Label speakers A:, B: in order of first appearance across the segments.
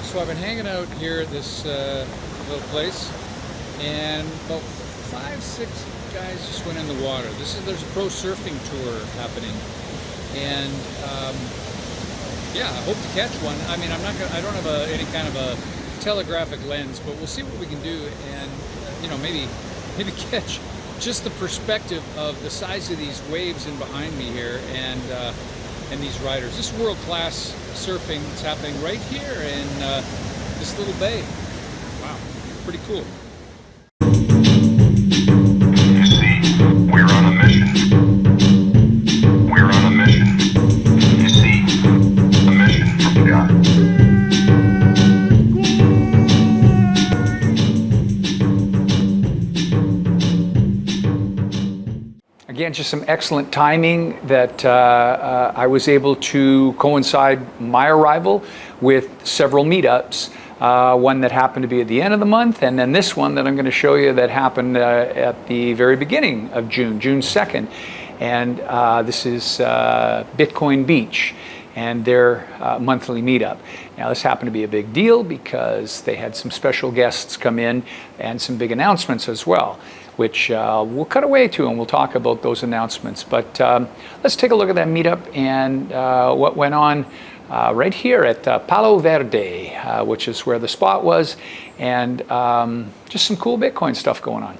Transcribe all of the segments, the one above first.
A: So I've been hanging out here at this little place, and about 5, 6 guys just went in the water. There's a pro surfing tour happening, and yeah, I hope to catch one. I mean, I don't have any kind of a telegraphic lens, but we'll see what we can do, and maybe catch just the perspective of the size of these waves in behind me here, and these riders. This world-class surfing is happening right here in this little bay. Wow, pretty cool.
B: You see, we're on a mission. We're on a mission. You see, a mission from God.
A: Again, just some excellent timing that I was able to coincide my arrival with several meetups. One that happened to be at the end of the month, and then this one that I'm going to show you that happened at the very beginning of June 2nd. And this is Bitcoin Beach and their monthly meetup. Now, this happened to be a big deal because they had some special guests come in and some big announcements as well, which we'll cut away to, and we'll talk about those announcements. But let's take a look at that meetup and what went on right here at Palo Verde, which is where the spot was, and just some cool Bitcoin stuff going on.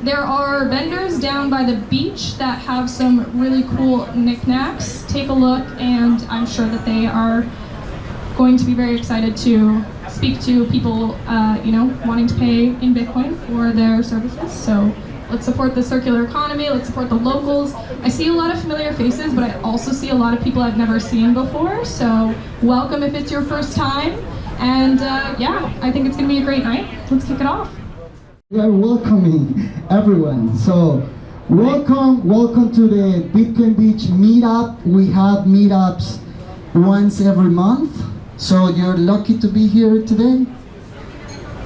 C: There are vendors down by the beach that have some really cool knickknacks. Take a look, and I'm sure that they are going to be very excited to speak to people, wanting to pay in Bitcoin for their services. So let's support the circular economy. Let's support the locals. I see a lot of familiar faces, but I also see a lot of people I've never seen before. So welcome if it's your first time. And yeah, I think it's going to be a great night. Let's kick it off.
D: We are welcoming everyone. So welcome to the Bitcoin Beach meetup. We have meetups once every month. So you're lucky to be here today.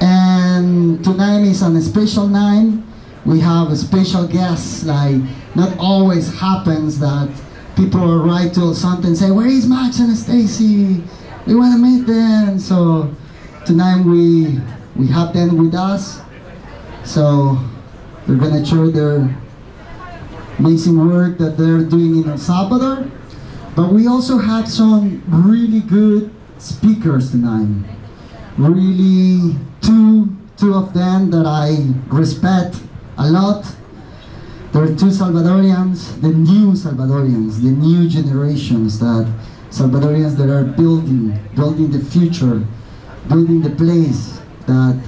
D: And tonight is a special night. We have a special guests. Like, not always happens that people arrive to Zonte and say, "Where is Max and Stacy? We want to meet them." So tonight we have them with us. So they're gonna share their amazing work that they're doing in El Salvador. But we also have some really good speakers tonight. Really, two of them that I respect a lot. There are two Salvadorians, the new Salvadorians, the new generations, that Salvadorians that are building the future, building the place that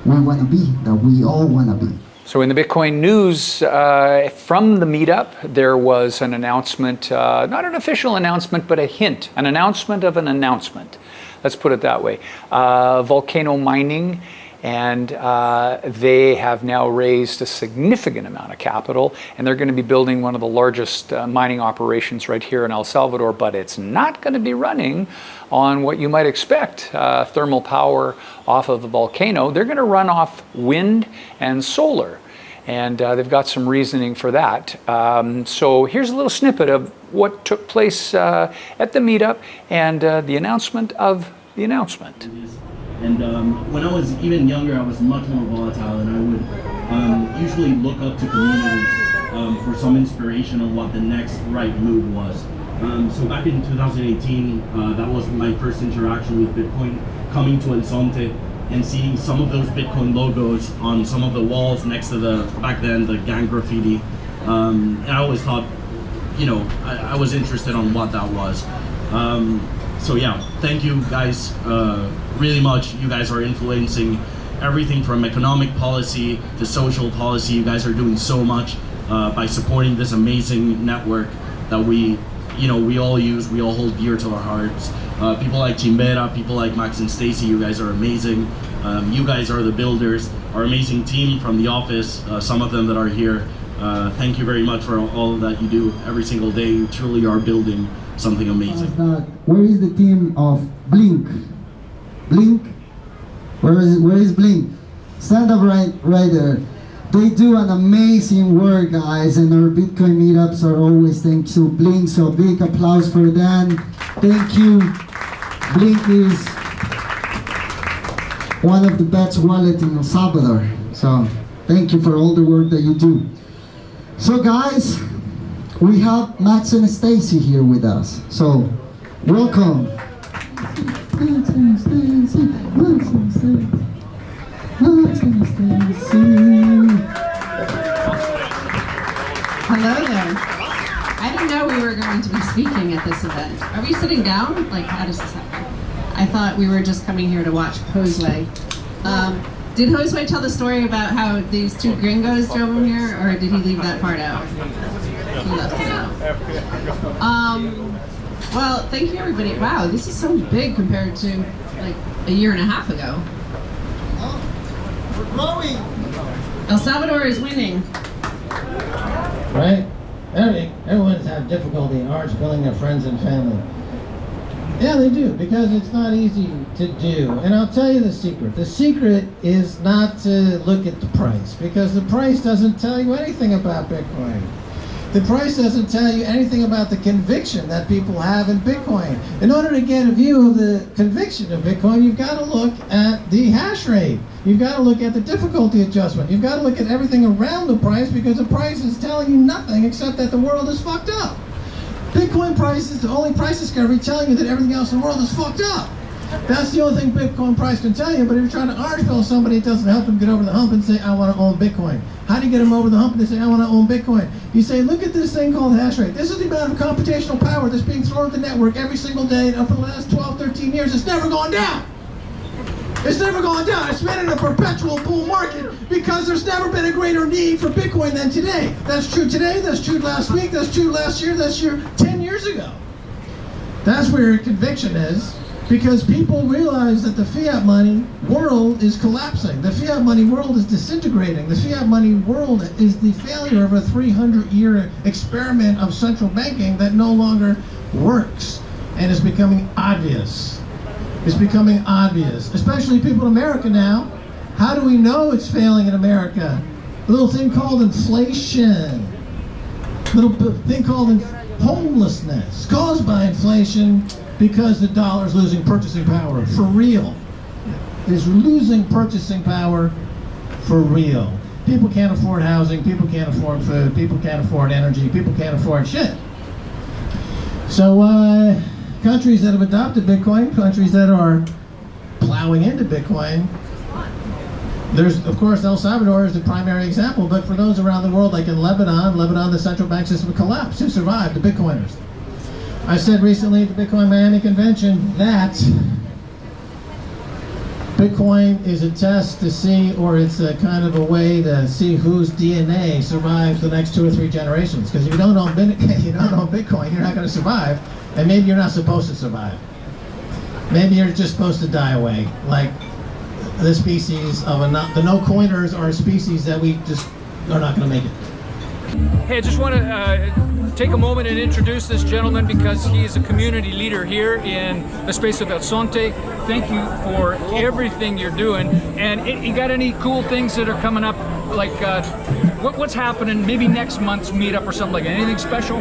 D: we want to be, that we all want to be.
A: So in the Bitcoin news from the meetup, there was an announcement, not an official announcement, but a hint, an announcement of an announcement. Let's put it that way. Volcano Mining, and they have now raised a significant amount of capital, and they're going to be building one of the largest mining operations right here in El Salvador, but it's not going to be running on what you might expect, thermal power off of the volcano. They're going to run off wind and solar, and they've got some reasoning for that. So here's a little snippet of what took place at the meetup and the announcement of the announcement.
E: And when I was even younger, I was much more volatile, and I would usually look up to communities for some inspiration on what the next right move was. So back in 2018, that was my first interaction with Bitcoin, coming to Zonte and seeing some of those Bitcoin logos on some of the walls next to back then, the gang graffiti. And I always thought, I was interested on what that was. So yeah, thank you guys really much. You guys are influencing everything from economic policy to social policy. You guys are doing so much by supporting this amazing network that we all use, we all hold dear to our hearts. People like Chimbera, people like Max and Stacy, you guys are amazing. You guys are the builders, our amazing team from the office, some of them that are here. Thank you very much for all that you do every single day. You truly are building something amazing.
D: Where is the team of Blink? Blink? Where is Blink? Stand up right there. They do an amazing work, guys, and our Bitcoin meetups are always thanks to Blink, so big applause for them. Thank you. Blink is one of the best wallets in El Salvador, so thank you for all the work that you do. So guys, we have Max and Stacy here with us, so welcome. Max and Stacy, Max and Stacy, Max and Stacy.
F: Hello there. I didn't know we were going to be speaking at this event. Are we sitting down? Like, how does this happen? I thought we were just coming here to watch Josue. Did Josue tell the story about how these two gringos drove him here, or did he leave that part out? He left it out. Well, thank you everybody. Wow, this is so big compared to like a year and a half ago.
D: We're growing.
F: El Salvador is winning.
G: Right? Everyone's have difficulty in arts billing their friends and family. Yeah, they do, because it's not easy to do. And I'll tell you the secret. The secret is not to look at the price, because the price doesn't tell you anything about Bitcoin. The price doesn't tell you anything about the conviction that people have in Bitcoin. In order to get a view of the conviction of Bitcoin, you've got to look at the hash rate. You've got to look at the difficulty adjustment. You've got to look at everything around the price, because the price is telling you nothing except that the world is fucked up. Bitcoin price is the only price discovery telling you that everything else in the world is fucked up. That's the only thing Bitcoin price can tell you, but if you're trying to orange pill somebody, it doesn't help them get over the hump and say, I want to own Bitcoin. How do you get them over the hump and they say, I want to own Bitcoin? You say, look at this thing called hash rate. This is the amount of computational power that's being thrown at the network every single day, and for the last 12, 13 years, it's never gone down. It's never gone down. It's been in a perpetual bull market because there's never been a greater need for Bitcoin than today. That's true today, that's true last week, that's true last year, that's true 10 years ago. That's where your conviction is, because people realize that the fiat money world is collapsing. The fiat money world is disintegrating. The fiat money world is the failure of a 300-year experiment of central banking that no longer works and is becoming obvious. It's becoming obvious, especially people in America now. How do we know it's failing in America? A little thing called inflation. A little thing called homelessness caused by inflation because the dollar is losing purchasing power for real. It is losing purchasing power for real. People can't afford housing, people can't afford food, people can't afford energy, people can't afford shit. So countries that have adopted Bitcoin, countries that are plowing into Bitcoin, there's, of course, El Salvador is the primary example, but for those around the world, like in Lebanon, the central bank system collapsed. Who survived? The Bitcoiners. I said recently at the Bitcoin Miami convention that Bitcoin is a test to see, or it's a kind of a way to see whose DNA survives the next 2 or 3 generations. Because if you don't own Bitcoin, you're not going to survive. And maybe you're not supposed to survive. Maybe you're just supposed to die away. Like the species of the no-coiners are a species that we just are not going to make it.
A: Hey, I just want to take a moment and introduce this gentleman because he is a community leader here in the space of El Zonte. Thank you for everything you're doing. And you got any cool things that are coming up, like what's happening maybe next month's meetup or something like that? Anything special?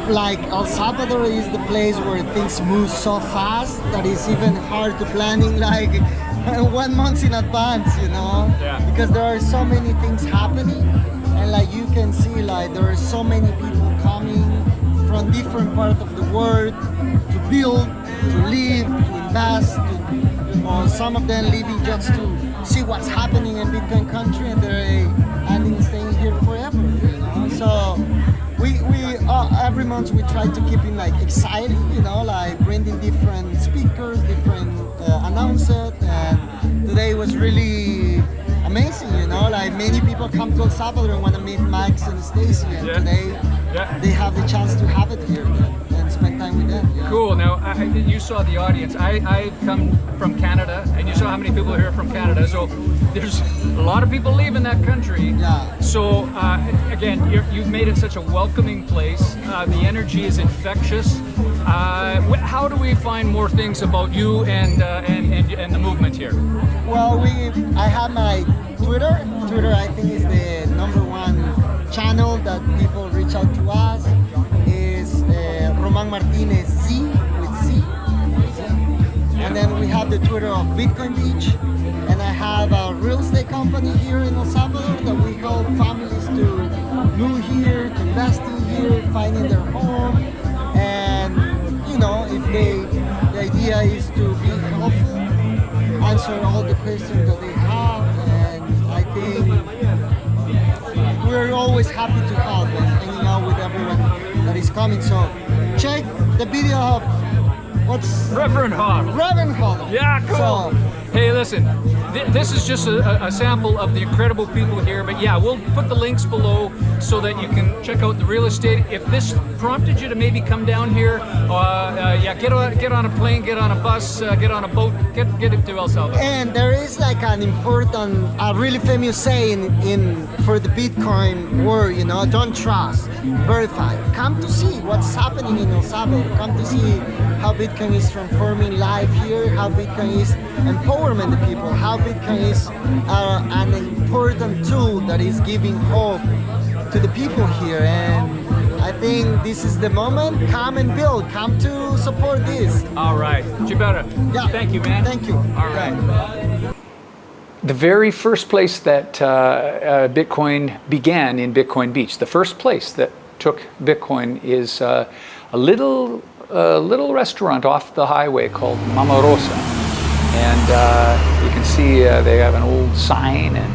D: Like El Salvador is the place where things move so fast that it's even hard to planning like 1 month in advance, you know?
A: Yeah.
D: Because there are so many things happening, and like you can see, like there are so many people coming from different parts of the world to build, to live, to invest, or some of them living just to see what's happening in Bitcoin country, and they're ending staying here forever, you know? So every month we try to keep it like exciting, you know, like bringing different speakers, different announcers, and today was really amazing, you know, like many people come to El Salvador and want to meet Max and Stacy, and today they have the chance to have it here and spend time with them. Yeah.
A: Cool. Now, you saw the audience. I've come from Canada, and you saw how many people are here from Canada. So there's a lot of people leaving that country.
D: Yeah.
A: So again, you've made it such a welcoming place. The energy is infectious. How do we find more things about you and the movement here?
D: Well, I have my Twitter. Twitter, I think, is the #1 channel that people reach out to us. Is Roman Martinez Z with Z. And then we have the Twitter of Bitcoin Beach. And I have a real estate company here in El Salvador that we help families to move here, to invest in here, finding their home. And you know, if the idea is to be helpful, answer all the questions that they have, and I think we're always happy to help and hanging out with everyone that is coming. So check the video of what's
A: Reverend Hog.
D: Reverend Hall.
A: Yeah, cool.
D: So,
A: Hey, listen, this is just a sample of the incredible people here, but yeah, we'll put the links below so that you can check out the real estate. If this prompted you to maybe come down here, yeah, get on a plane, get on a bus, get on a boat, get it to El Salvador.
D: and there is like an important, a really famous saying in for the Bitcoin world, you know, don't trust, verify. Come to see what's happening in El Salvador. Come to see how Bitcoin is transforming life here, how Bitcoin is empowering the people, how Bitcoin is an important tool that is giving hope to the people here. And I think this is the moment. Come and build. Come to support this.
A: All right, Gibera.
D: Yeah.
A: Thank you, man.
D: Thank you.
A: All right.
H: The very first place that Bitcoin began in Bitcoin Beach, the first place that took Bitcoin is a little restaurant off the highway called Mama Rosa. And you can see they have an old sign, and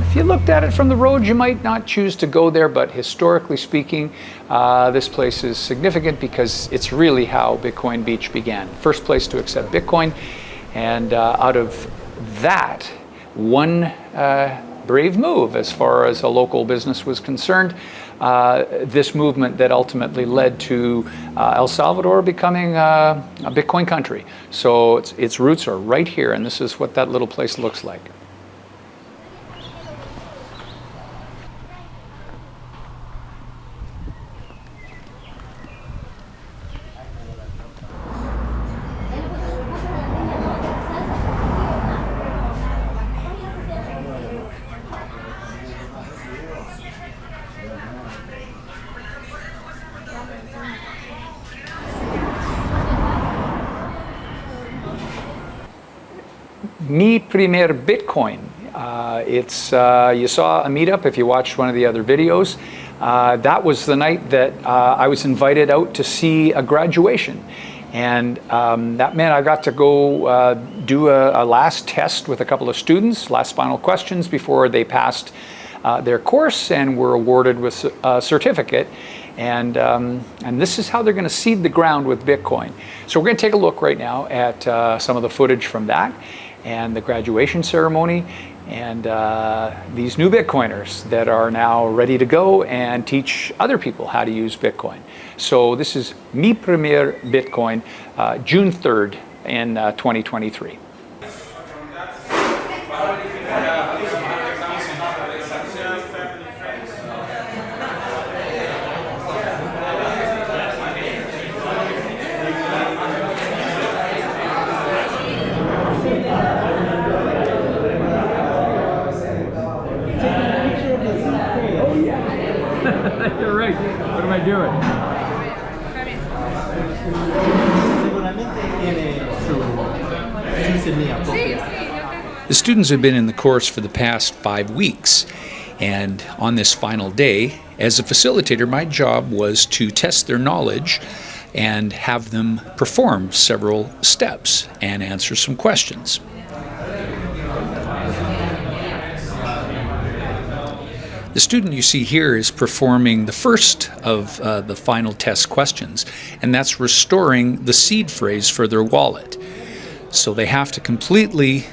H: if you looked at it from the road, you might not choose to go there, but historically speaking, this place is significant because it's really how Bitcoin Beach began. First place to accept Bitcoin, and out of that, one brave move as far as a local business was concerned, this movement that ultimately led to El Salvador becoming a Bitcoin country. So its roots are right here, and this is what that little place looks like. Mi primer Bitcoin. It's you saw a meetup if you watched one of the other videos. That was the night that I was invited out to see a graduation, and that meant I got to go do a last test with a couple of students, last final questions before they passed their course and were awarded with a certificate. And this is how they're going to seed the ground with Bitcoin. So we're going to take a look right now at some of the footage from that and the graduation ceremony, and these new Bitcoiners that are now ready to go and teach other people how to use Bitcoin. So this is Mi Primer Bitcoin, June 3rd in 2023.
A: You're right. What am I doing?
H: The students have been in the course for the past 5 weeks, and on this final day, as a facilitator, my job was to test their knowledge and have them perform several steps and answer some questions. The student you see here is performing the first of the final test questions, and that's restoring the seed phrase for their wallet. So they have to completely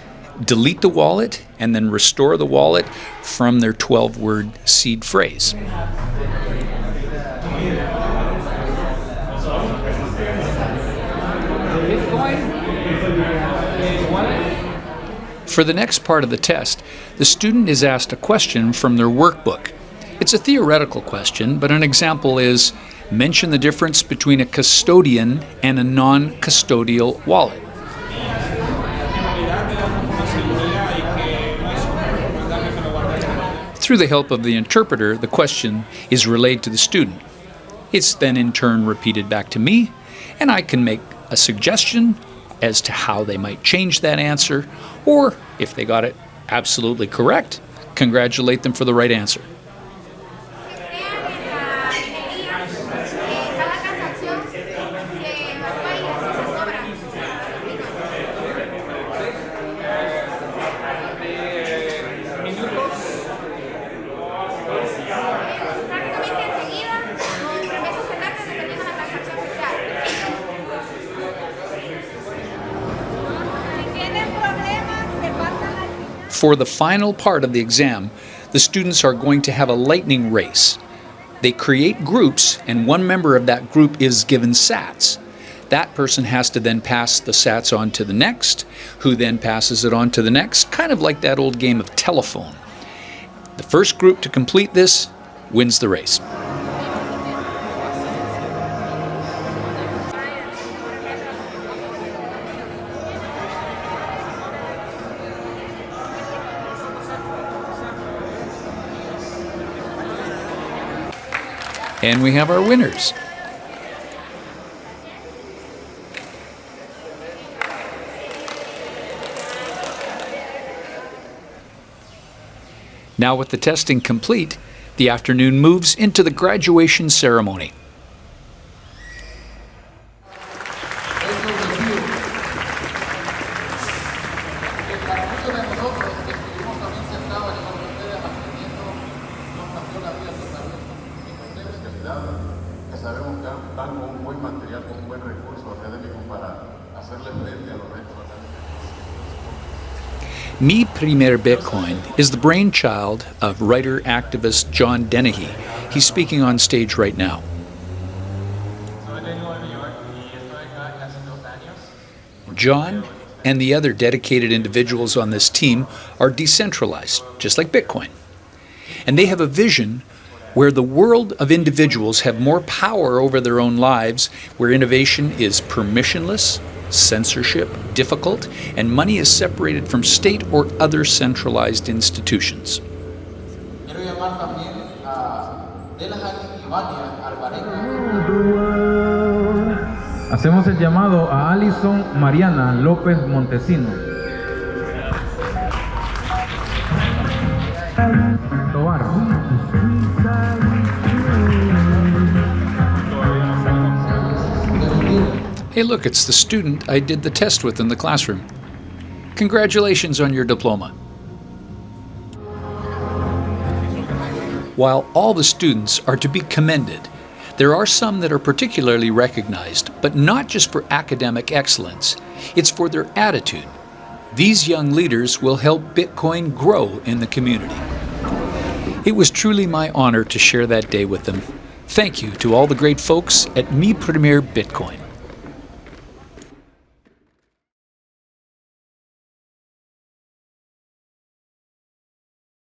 H: delete the wallet and then restore the wallet from their 12-word seed phrase. For the next part of the test, the student is asked a question from their workbook. It's a theoretical question, but an example is, mention the difference between a custodian and a non-custodial wallet. Through the help of the interpreter, the question is relayed to the student. It's then in turn repeated back to me, and I can make a suggestion as to how they might change that answer, or if they got it absolutely correct, congratulate them for the right answer. For the final part of the exam, the students are going to have a lightning race. They create groups, and one member of that group is given sats. That person has to then pass the sats on to the next, who then passes it on to the next, kind of like that old game of telephone. The first group to complete this wins the race. And we have our winners. Now with the testing complete, the afternoon moves into the graduation ceremony. Mi Primer Bitcoin is the brainchild of writer-activist John Dennehy. He's speaking on stage right now. John and the other dedicated individuals on this team are decentralized, just like Bitcoin. And they have a vision where the world of individuals have more power over their own lives, where innovation is permissionless, censorship difficult, and money is separated from state or other centralized institutions.
I: Hacemos el llamado a Alison Mariana López Montesino. Tobar.
H: Hey look, it's the student I did the test with in the classroom. Congratulations on your diploma. While all the students are to be commended, there are some that are particularly recognized, but not just for academic excellence. It's for their attitude. These young leaders will help Bitcoin grow in the community. It was truly my honor to share that day with them. Thank you to all the great folks at Mi Primer Bitcoin.